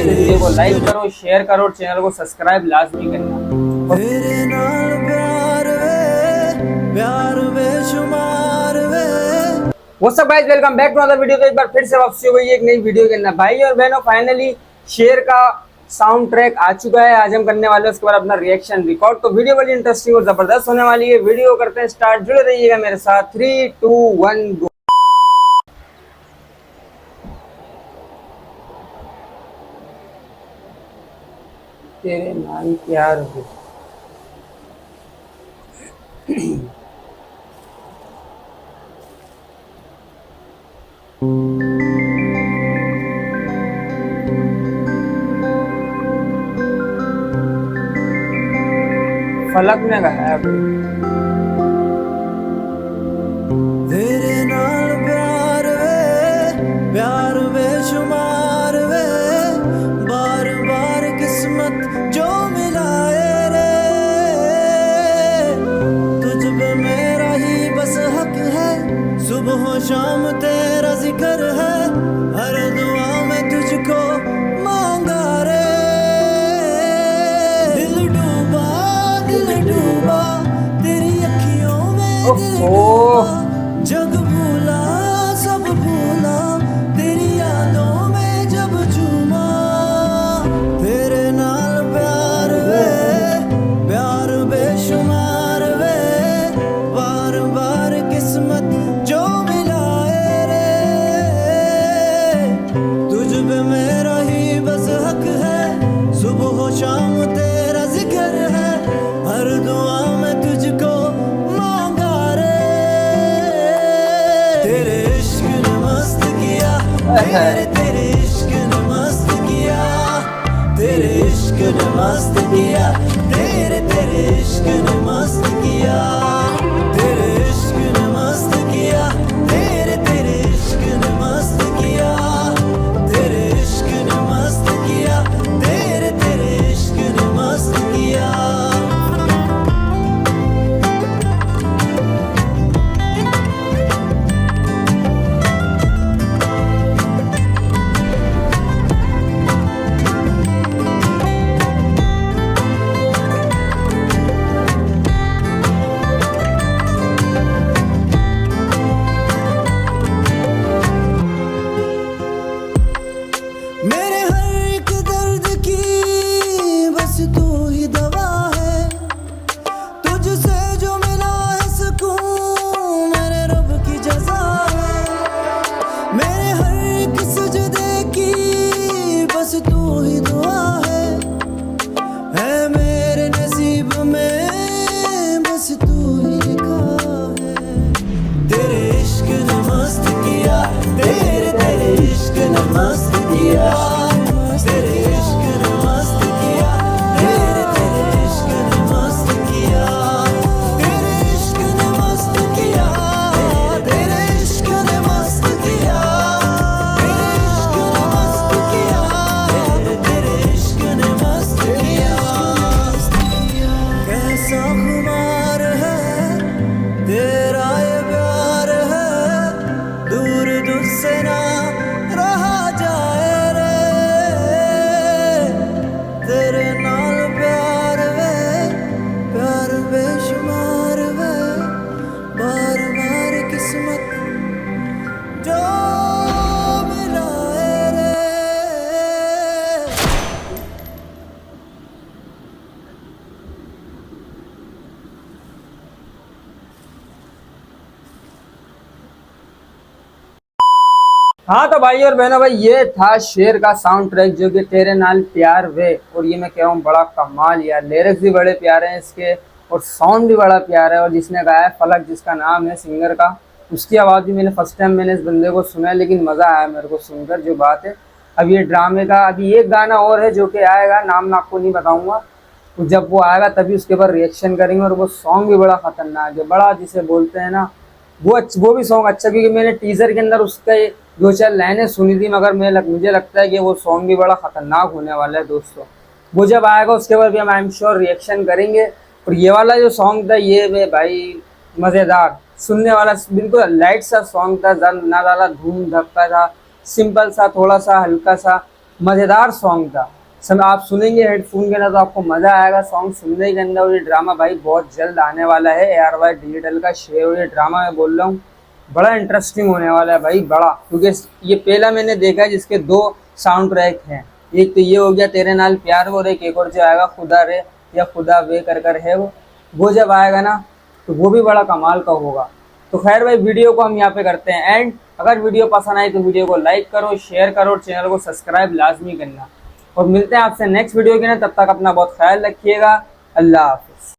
Video को like करो, share करो, चैनल को सब्सक्राइब लाजमी करना। तेरे नाल प्यार वे, प्यार बेशुमार वे। What's up guys, welcome back to another video. तो एक बार फिर से वापसी हो गई एक नई वीडियो के अंदर। भाई और बहनों, फाइनली शेर का साउंड ट्रैक आ चुका है। आज हम करने वाले हैं उसके बाद अपना रिएक्शन रिकॉर्ड। तो वीडियो बड़ी इंटरेस्टिंग और जबरदस्त होने वाली है। वीडियो करते हैं स्टार्ट, जुड़े रहिएगा मेरे साथ। 3, 2, 1 गो। तेरे नाल प्यार हो। फलक ने गाया। तेरे नाल प्यार वे, प्यार बेशुमार वे। बार बार किस्मत जो मिलाए रे, तुझ पे मेरा ही बस हक है। सुबह शाम तेरा जिक्र है, हर दुआ में तुझको मांगा रे। दिल डूबा, दिल डूबा तेरी अखियों में, दिल डूबा। जग भूला, सब भूला तेरी यादों में जब झूमा। तेरे नाल प्यार वे, प्यार बेशुमार वे। बार बार किस्मत जो मिलाए रे, तुझ पे मेरा ही बस हक है। सुबह शाम तेरा जिक्र है, हर दुआ में तुझको मांगा रे। तेरे इश्क ने मस्त किया, तेरे इश्क ने मस्त किया। तेरे इश्क ने मस्त किया, तेरे इश्क ने मस्त किया। तेरे इश्क ने मस्त किया, तेरे इश्क ने मस्त किया। तेरे इश्क ने मस्त किया, तेरे इश्क ने मस्त किया। मेरे हर एक दर्द की बस तू ही दवा है। तुझसे जो मिला है सुकून, मेरे रब की जज़ा है। मेरे हर एक सजदे की बस तू ही दुआ है मेरे नसीब में बस तू ही लिखा है। तेरे इश्क ने मस्त किया, तेरे इश्क ने मस्त किया। तेरे इश्क ने मस्त किया, तेरे इश्क ने मस्त किया। तेरे इश्क ने मस्त किया, तेरे इश्क ने मस्त किया। तेरे इश्क ने मस्त किया, तेरे इश्क ने मस्त किया। कैसा खुमार है तेरा ये प्यार है, दूर तुझसे ना रहा जाए रे। तेरे नाल प्यार वे, प्यार बेशुमार वे। बार बार किस्मत जो मिलाए रे। हाँ तो भाई और बहनों, भाई ये था शेर का साउंड ट्रैक जो कि तेरे नाल प्यार वे। और ये मैं कह रहा हूँ बड़ा कमाल यार, लिरिक्स भी बड़े प्यारे हैं इसके और साउंड भी बड़ा प्यारा है। और जिसने गाया है फलक, जिसका नाम है सिंगर का, उसकी आवाज़ भी मैंने फर्स्ट टाइम मैंने इस बंदे को सुना है, लेकिन मज़ा आया मेरे को सुनकर। जो बात है, अब ये ड्रामे का अभी एक गाना और है जो कि आएगा, नाम मैं आपको नहीं बताऊँगा। तो जब वो आएगा तभी उसके ऊपर रिएक्शन करेंगे। और वो सॉन्ग भी बड़ा खतरनाक है, बड़ा जिसे बोलते हैं ना, वो भी सॉन्ग अच्छा, क्योंकि मैंने टीजर के अंदर उसका दो चार लाइनें सुनी थी, मगर मुझे लगता है कि वो सॉन्ग भी बड़ा खतरनाक होने वाला है दोस्तों। वो जब आएगा उसके बाद भी हम आई एम श्योर रिएक्शन करेंगे। और ये वाला जो सॉन्ग था ये भाई मज़ेदार, सुनने वाला बिल्कुल लाइट सा सॉन्ग था, ना ज़्यादा धूम धक्का था, सिंपल सा, थोड़ा सा हल्का सा मज़ेदार सॉन्ग था। सब आप सुनेंगे हेडफोन के अंदर तो आपको मज़ा आएगा सॉन्ग सुनने के अंदर। और ये ड्रामा भाई बहुत जल्द आने वाला है, ARY डिजिटल का शेयर। और ये ड्रामा मैं बोल रहा हूँ बड़ा इंटरेस्टिंग होने वाला है भाई, बड़ा, क्योंकि ये पहला मैंने देखा है जिसके 2 साउंड ट्रैक हैं। एक तो ये हो गया तेरे नाल प्यार वो, और एक और जो आएगा खुदा रे या खुदा वे कर है वो जब आएगा ना तो वो भी बड़ा कमाल का होगा। तो खैर भाई वीडियो को हम यहाँ पे करते हैं एंड। अगर वीडियो पसंद आई तो वीडियो को लाइक करो, शेयर करो और चैनल को सब्सक्राइब लाजमी करना। और मिलते हैं आपसे नेक्स्ट वीडियो के ना, तब तक अपना बहुत ख्याल रखिएगा। अल्लाह हाफ़िज़।